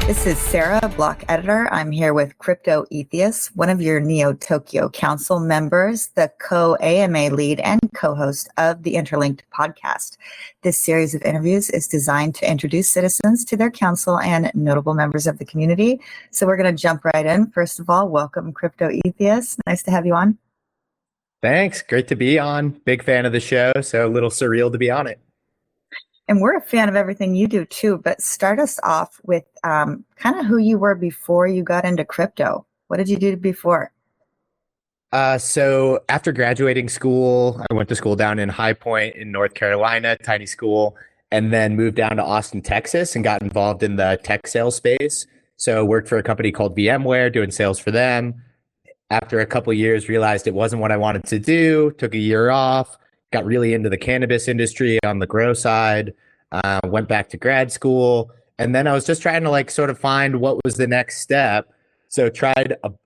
This is Sarah, block editor. I'm here with Cryptoetheus, one of your Neo Tokyo Council members, the co-AMA lead and co-host of the Interlinked podcast. This series of interviews is designed to introduce citizens to their council and notable members of the community. So we're going to jump right in. First of all, welcome Cryptoetheus. Nice to have you on. Thanks. Great to be on. Big fan of the show, so a little surreal to be on it. And we're a fan of everything you do too, but start us off with kind of who you were before you got into crypto. What did you do before? So after graduating school, I went to school down in High Point in North Carolina, tiny school, and then moved down to Austin, Texas, and got involved in the tech sales space. So worked for a company called VMware, doing sales for them. After a couple of years, realized it wasn't what I wanted to do, took a year off, got really into the cannabis industry on the grow side, went back to grad school. And then I was just trying to sort of find what was the next step. So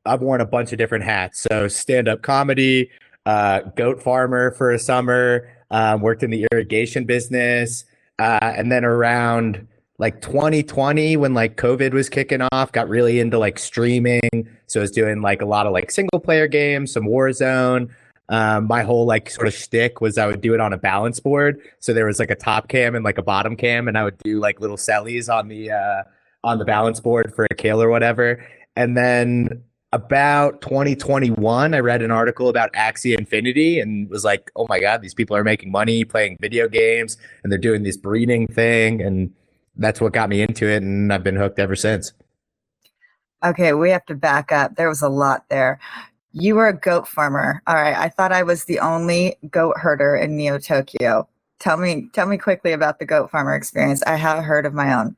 I've worn a bunch of different hats. So stand-up comedy, goat farmer for a summer, worked in the irrigation business. And then around 2020 when COVID was kicking off, got really into streaming. So I was doing a lot of single player games, some Warzone. My whole sort of shtick was I would do it on a balance board. So there was a top cam and a bottom cam, and I would do little sellies on the balance board for a kill or whatever. And then about 2021, I read an article about Axie Infinity and was like, oh my God, these people are making money playing video games and they're doing this breeding thing. And that's what got me into it. And I've been hooked ever since. Okay, we have to back up. There was a lot there. You were a goat farmer. All right. I thought I was the only goat herder in Neo Tokyo. Tell me quickly about the goat farmer experience. I have heard of my own.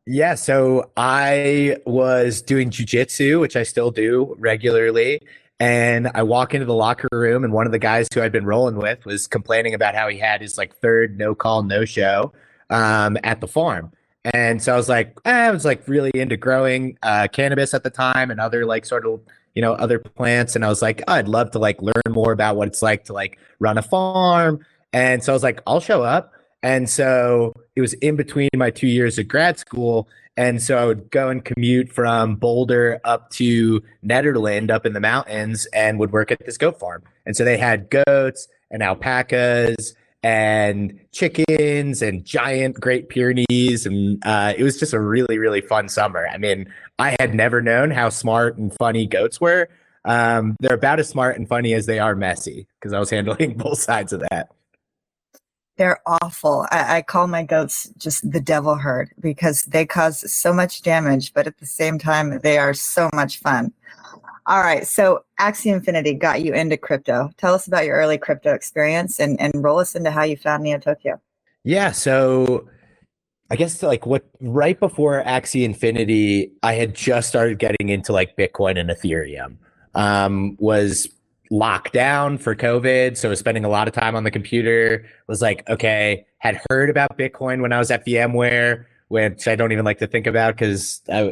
Yeah. So I was doing jujitsu, which I still do regularly. And I walk into the locker room and one of the guys who I'd been rolling with was complaining about how he had his third no call, no show at the farm. And so I was I was really into growing cannabis at the time and other sort of other plants. And I was I'd love to learn more about what it's like to run a farm. And so I was I'll show up. And so it was in between my 2 years of grad school. And so I would go and commute from Boulder up to Nederland up in the mountains and would work at this goat farm. And so they had goats and alpacas and chickens and giant Great Pyrenees. And it was just a really, really fun summer. I mean, I had never known how smart and funny goats were. They're about as smart and funny as they are messy because I was handling both sides of that. They're awful. I call my goats just the devil herd because they cause so much damage, but at the same time, they are so much fun. All right. So Axie Infinity got you into crypto. Tell us about your early crypto experience and roll us into how you found Neo Tokyo. Yeah. So I guess right before Axie Infinity, I had just started getting into Bitcoin and Ethereum. Was locked down for COVID. So I was spending a lot of time on the computer, was okay, had heard about Bitcoin when I was at VMware, which I don't even like to think about because I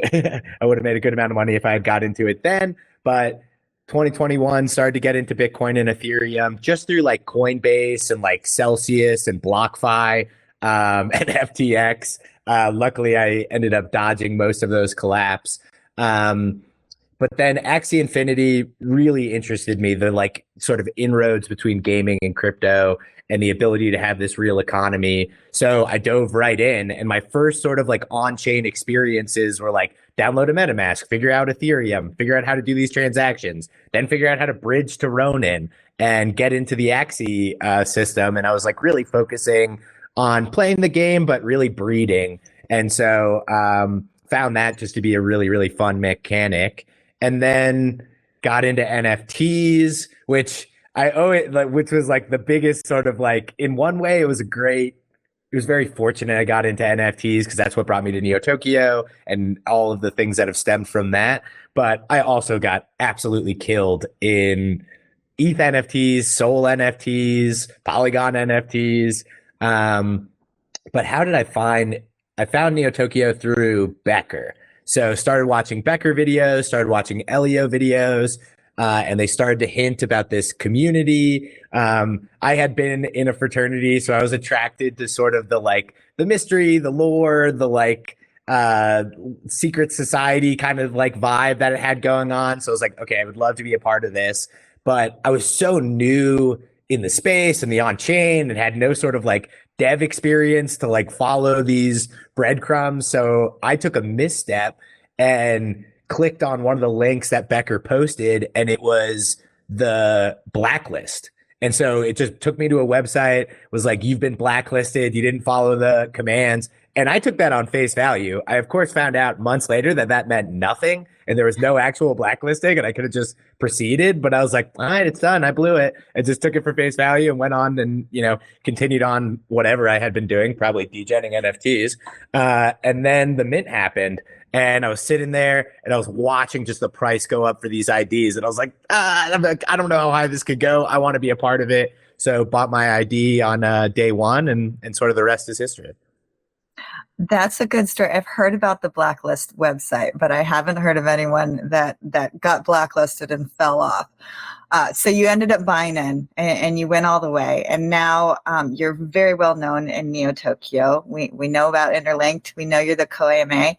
would have made a good amount of money if I had got into it then. But 2021 started to get into Bitcoin and Ethereum just through Coinbase and Celsius and BlockFi and FTX. Luckily, I ended up dodging most of those collapse. But then Axie Infinity really interested me, the sort of inroads between gaming and crypto and the ability to have this real economy. So I dove right in, and my first sort of on-chain experiences were download a MetaMask, figure out Ethereum, figure out how to do these transactions, then figure out how to bridge to Ronin and get into the Axie system. And I was really focusing on playing the game, but really breeding. And so found that just to be a really, really fun mechanic. And then got into NFTs, which I owe it, which was the biggest sort of in one way, it was very fortunate I got into NFTs because that's what brought me to Neo Tokyo and all of the things that have stemmed from that. But I also got absolutely killed in ETH NFTs, Sol NFTs, Polygon NFTs. But how did I found Neo Tokyo through Becker. So started watching Becker videos, started watching Elio videos, and they started to hint about this community. I had been in a fraternity, so I was attracted to sort of the mystery, the lore, the uh, secret society kind of like vibe that it had going on. So I was like, okay, I would love to be a part of this. But I was so new in the space and the on chain and had no sort of like dev experience to like follow these breadcrumbs. So I took a misstep and clicked on one of the links that Becker posted, and it was the blacklist. And so it just took me to a website, was like, you've been blacklisted, you didn't follow the commands. And I took that on face value. I, of course, found out months later that that meant nothing and there was no actual blacklisting and I could have just proceeded. But I was like, all right, it's done. I blew it. I just took it for face value and went on and, continued on whatever I had been doing, probably degenning NFTs. And then the mint happened. And I was sitting there and I was watching just the price go up for these IDs. And I was like, I don't know how high this could go. I want to be a part of it. So bought my ID on day one and sort of the rest is history. That's a good story. I've heard about the blacklist website, but I haven't heard of anyone that got blacklisted and fell off. So you ended up buying in and you went all the way. And now you're very well known in Neo Tokyo. We know about Interlinked. We know you're the co-AMA.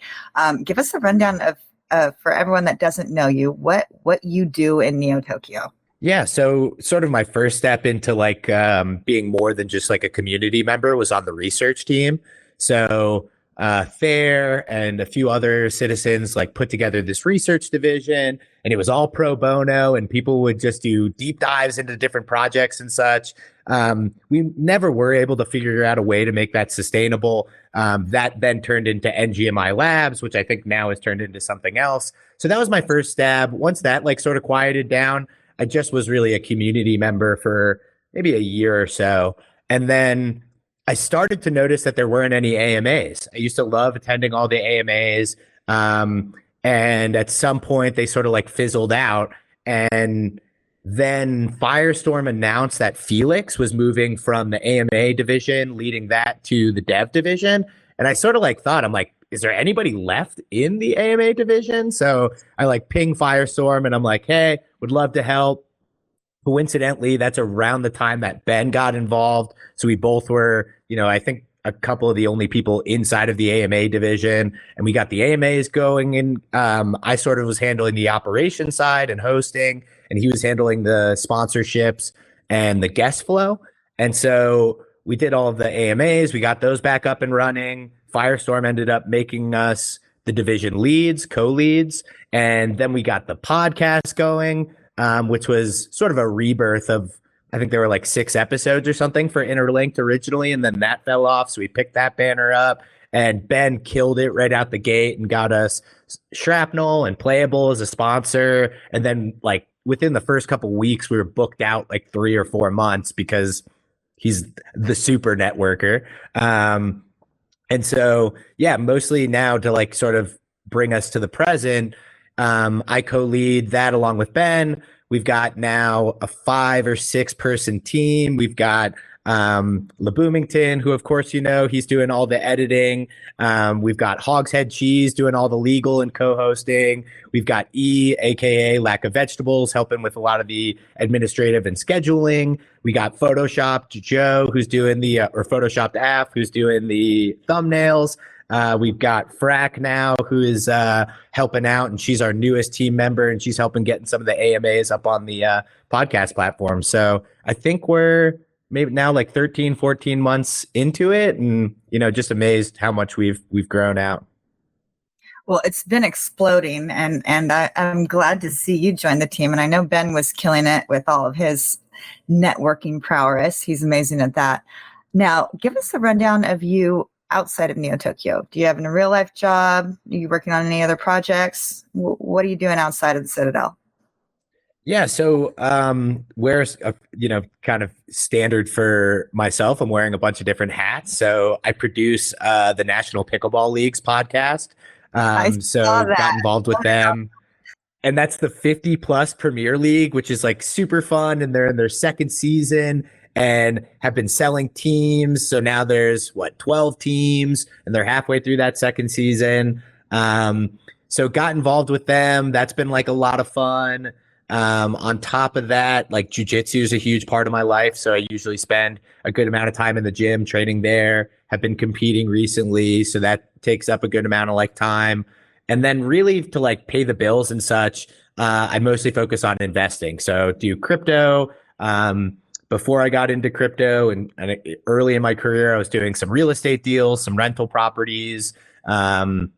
Give us a rundown of for everyone that doesn't know you, what you do in Neo Tokyo. Yeah, so sort of my first step into like being more than just like a community member was on the research team. So Thayer and a few other citizens like put together this research division, and it was all pro bono, and people would just do deep dives into different projects and such. We never were able to figure out a way to make that sustainable. That then turned into NGMI Labs, which I think now has turned into something else. So that was my first stab. Once that like sort of quieted down, I just was really a community member for maybe a year or so. And then I started to notice that there weren't any AMAs. I used to love attending all the AMAs. And at some point they sort of like fizzled out. And then Firestorm announced that Felix was moving from the AMA division, leading that to the dev division. And I sort of like thought, I'm like, is there anybody left in the AMA division? So I like ping Firestorm and I'm like, hey, would love to help. Coincidentally, that's around the time that Ben got involved. So we both were, I think a couple of the only people inside of the AMA division, and we got the AMAs going. And I sort of was handling the operation side and hosting, and he was handling the sponsorships and the guest flow. And so we did all of the AMAs. We got those back up and running. Firestorm ended up making us the division leads, co-leads. And then we got the podcast going, which was sort of a rebirth of, I think there were like 6 episodes or something for Interlinked originally, and then that fell off. So we picked that banner up, and Ben killed it right out the gate and got us Shrapnel and Playable as a sponsor. And then like within the first couple of weeks, we were booked out like 3 or 4 months because he's the super networker. And so, yeah, mostly now to like sort of bring us to the present, I co-lead that along with Ben. We've got now a 5 or 6 person team. We've got LeBoomington, who of course he's doing all the editing. We've got Hogshead Cheese doing all the legal and co-hosting. We've got aka Lack of Vegetables, helping with a lot of the administrative and scheduling. We got Photoshopped Joe, who's doing the or Photoshopped Af, who's doing the thumbnails. We've got Frack now, who is helping out, and she's our newest team member, and she's helping getting some of the AMAs up on the podcast platform. So I think we're maybe now like 13, 14 months into it, and just amazed how much we've grown out. Well, it's been exploding, and I'm glad to see you join the team. And I know Ben was killing it with all of his networking prowess. He's amazing at that. Now, give us a rundown of you outside of Neo Tokyo. Do you have a real life job? Are you working on any other projects? What are you doing outside of the Citadel? Yeah, so where's kind of standard for myself, I'm wearing a bunch of different hats. So I produce the National Pickleball League's podcast. So got involved with them. And that's the 50 plus Premier League, which is like super fun. And they're in their 2nd season and have been selling teams. So now there's 12 teams, and they're halfway through that 2nd season. So got involved with them. That's been like a lot of fun. On top of that, like jujitsu is a huge part of my life. So I usually spend a good amount of time in the gym training there. Have been competing recently. So that takes up a good amount of like time. And then really to like pay the bills and such, I mostly focus on investing. So do crypto. Before I got into crypto and early in my career, I was doing some real estate deals, some rental properties, and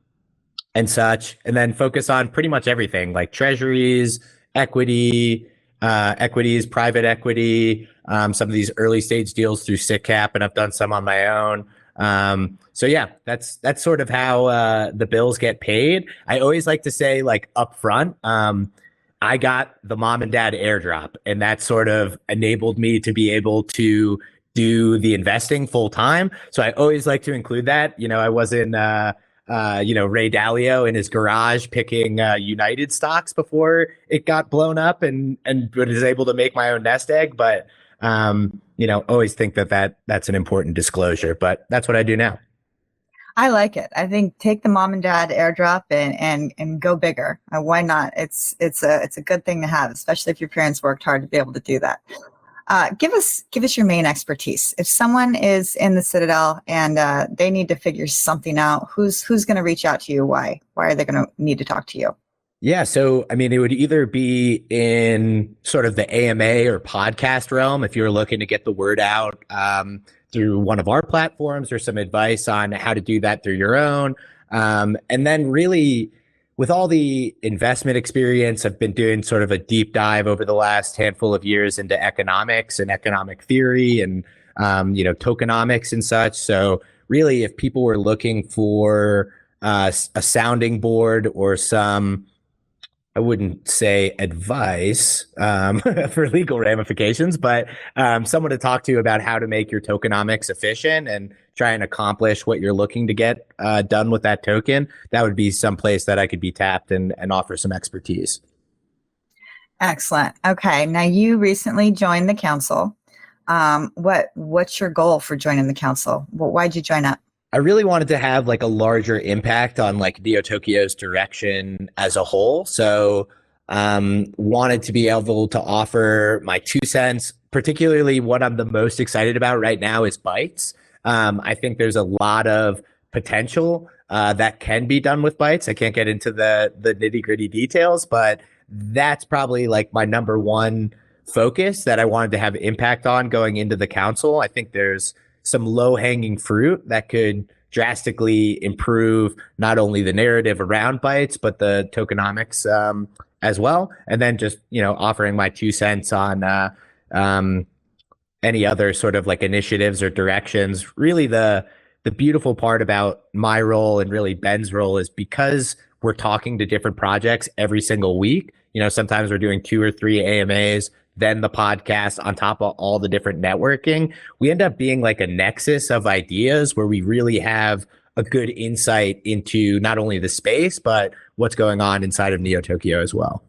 such, and then focus on pretty much everything like treasuries, equities, private equity, some of these early stage deals through SitCap, and I've done some on my own. So yeah, that's sort of how the bills get paid. I always like to say like upfront, I got the mom and dad airdrop, and that sort of enabled me to be able to do the investing full time. So I always like to include that. I wasn't Ray Dalio in his garage picking United stocks before it got blown up and was able to make my own nest egg. But always think that's an important disclosure. But that's what I do now. I like it. I think take the mom and dad airdrop and go bigger. Why not? It's a good thing to have, especially if your parents worked hard to be able to do that. Give us your main expertise. If someone is in the Citadel and they need to figure something out, who's going to reach out to you? Why are they going to need to talk to you? Yeah, so I mean, it would either be in sort of the AMA or podcast realm if you're looking to get the word out through one of our platforms, or some advice on how to do that through your own. And then really, with all the investment experience, I've been doing sort of a deep dive over the last handful of years into economics and economic theory and, tokenomics and such. So really, if people were looking for a sounding board or some, I wouldn't say advice for legal ramifications, but someone to talk to about how to make your tokenomics efficient and try and accomplish what you're looking to get done with that token, that would be some place that I could be tapped and offer some expertise. Excellent. Okay. Now you recently joined the council. What's your goal for joining the council? Why'd you join up? I really wanted to have like a larger impact on like Neo Tokyo's direction as a whole. So wanted to be able to offer my 2 cents, particularly what I'm the most excited about right now is Bytes. I think there's a lot of potential that can be done with Bytes. I can't get into the nitty gritty details, but that's probably like my number one focus that I wanted to have impact on going into the council. I think there's some low-hanging fruit that could drastically improve not only the narrative around Bytes, but the tokenomics as well. And then just, offering my 2 cents on any other sort of like initiatives or directions. Really the beautiful part about my role and really Ben's role is because we're talking to different projects every single week. Sometimes we're doing 2 or 3 AMAs, then the podcast on top of all the different networking. We end up being like a nexus of ideas where we really have a good insight into not only the space, but what's going on inside of Neo Tokyo as well.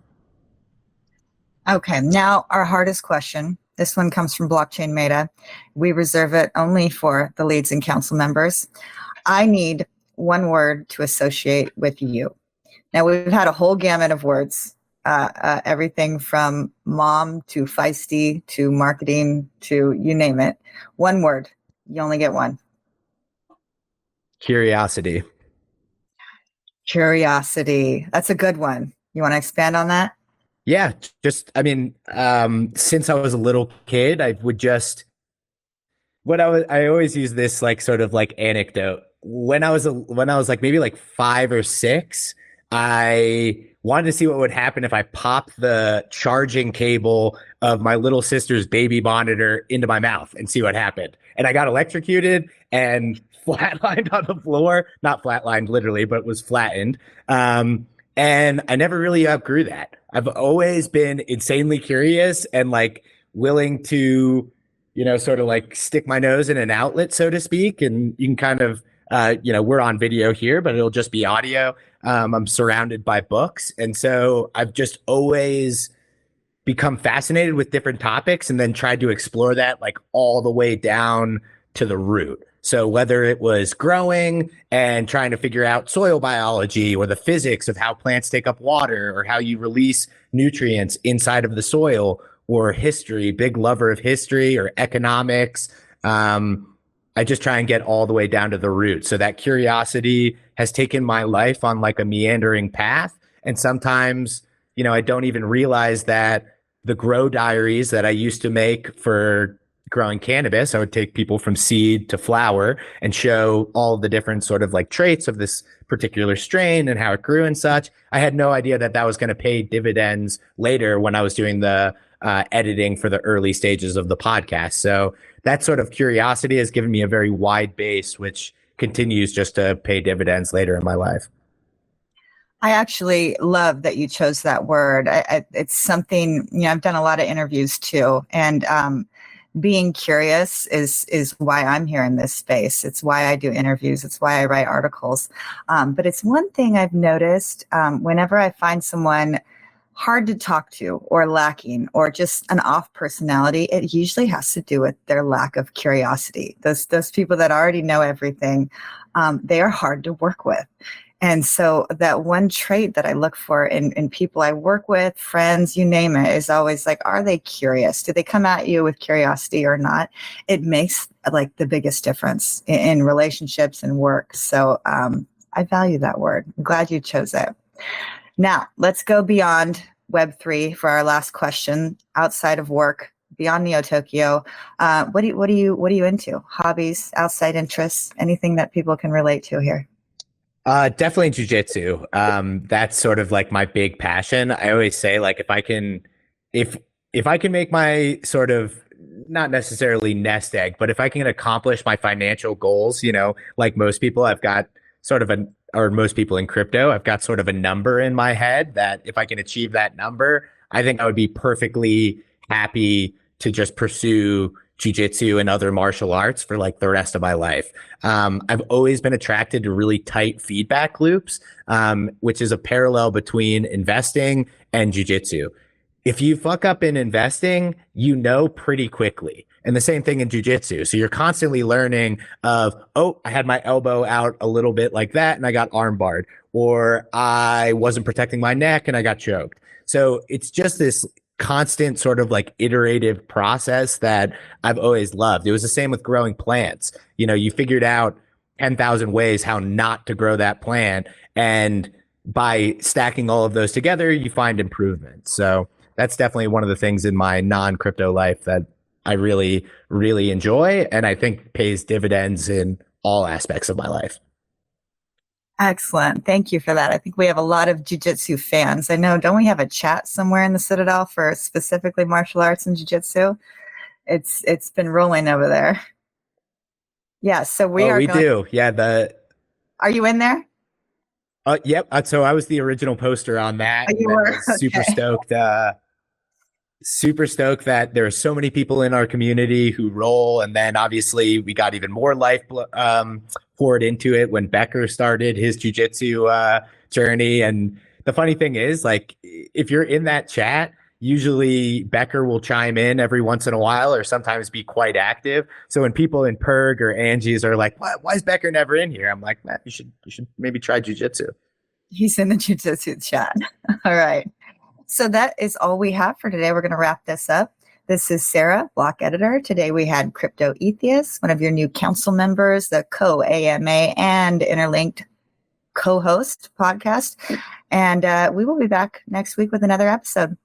Okay, now our hardest question. This one comes from Blockchain Meta. We reserve it only for the leads and council members. I need one word to associate with you. Now, we've had a whole gamut of words. Everything from mom to feisty to marketing to you name it. One word. You only get one. Curiosity. Curiosity. That's a good one. You want to expand on that? Yeah, just, since I was a little kid, I always use this like sort of like anecdote. When I was like maybe like 5 or 6, I wanted to see what would happen if I popped the charging cable of my little sister's baby monitor into my mouth and see what happened. And I got electrocuted and flatlined on the floor. Not flatlined literally, but was flattened. And I never really outgrew that. I've always been insanely curious and like willing to, sort of like stick my nose in an outlet, so to speak. And you can kind of, we're on video here, but it'll just be audio. I'm surrounded by books. And so I've just always become fascinated with different topics and then tried to explore that like all the way down to the root. So whether it was growing and trying to figure out soil biology or the physics of how plants take up water or how you release nutrients inside of the soil, or history, big lover of history or economics. I just try and get all the way down to the root. So that curiosity has taken my life on like a meandering path. And sometimes, I don't even realize that the grow diaries that I used to make for growing cannabis, I would take people from seed to flower and show all the different sort of like traits of this particular strain and how it grew and such. I had no idea that that was going to pay dividends later when I was doing the editing for the early stages of the podcast. So that sort of curiosity has given me a very wide base, which continues just to pay dividends later in my life. I actually love that you chose that word. It's something, I've done a lot of interviews too. And being curious is why I'm here in this space. It's why I do interviews. It's why I write articles. But it's one thing I've noticed whenever I find someone hard to talk to or lacking or just an off personality, it usually has to do with their lack of curiosity. Those people that already know everything, they are hard to work with. And so that one trait that I look for in people I work with, friends, you name it, is always like, are they curious? Do they come at you with curiosity or not? It makes like the biggest difference in relationships and work. So I value that word. I'm glad you chose it. Now, let's go beyond Web3 for our last question. Outside of work, beyond Neo Tokyo, what are you into? Hobbies, outside interests, anything that people can relate to here? Definitely jujitsu. That's sort of like my big passion. I always say, like, if I can make my sort of, not necessarily nest egg, but if I can accomplish my financial goals, like most people, I've got sort of or most people in crypto, I've got sort of a number in my head that if I can achieve that number, I think I would be perfectly happy to just pursue jiu-jitsu and other martial arts for like the rest of my life. I've always been attracted to really tight feedback loops, which is a parallel between investing and jiu-jitsu. If you fuck up in investing, pretty quickly. And the same thing in jiu-jitsu. So you're constantly learning of, oh, I had my elbow out a little bit like that and I got arm barred, or I wasn't protecting my neck and I got choked. So it's just this constant sort of like iterative process that I've always loved. It was the same with growing plants. You figured out 10,000 ways how not to grow that plant. And by stacking all of those together, you find improvement. So that's definitely one of the things in my non-crypto life that I really, really enjoy, and I think pays dividends in all aspects of my life. Excellent. Thank you for that. I think we have a lot of jiu-jitsu fans. I know, don't we have a chat somewhere in the Citadel for specifically martial arts and jiu-jitsu? It's been rolling over there. Yeah, so we do. Yeah, Are you in there? Yep. So I was the original poster on that. You were? Super stoked. Super stoked that there are so many people in our community who roll. And then obviously we got even more life poured into it when Becker started his jiu-jitsu journey. And the funny thing is, like, if you're in that chat, usually Becker will chime in every once in a while or sometimes be quite active. So when people in Perg or Angie's are like, why is Becker never in here? I'm like, Matt, you should maybe try jiu-jitsu. He's in the jiu-jitsu chat. All right. So that is all we have for today. We're going to wrap this up. This is Sarah, Block Editor. Today we had Cryptoetheus, one of your new council members, the co-AMA and Interlinked co-host podcast. And we will be back next week with another episode.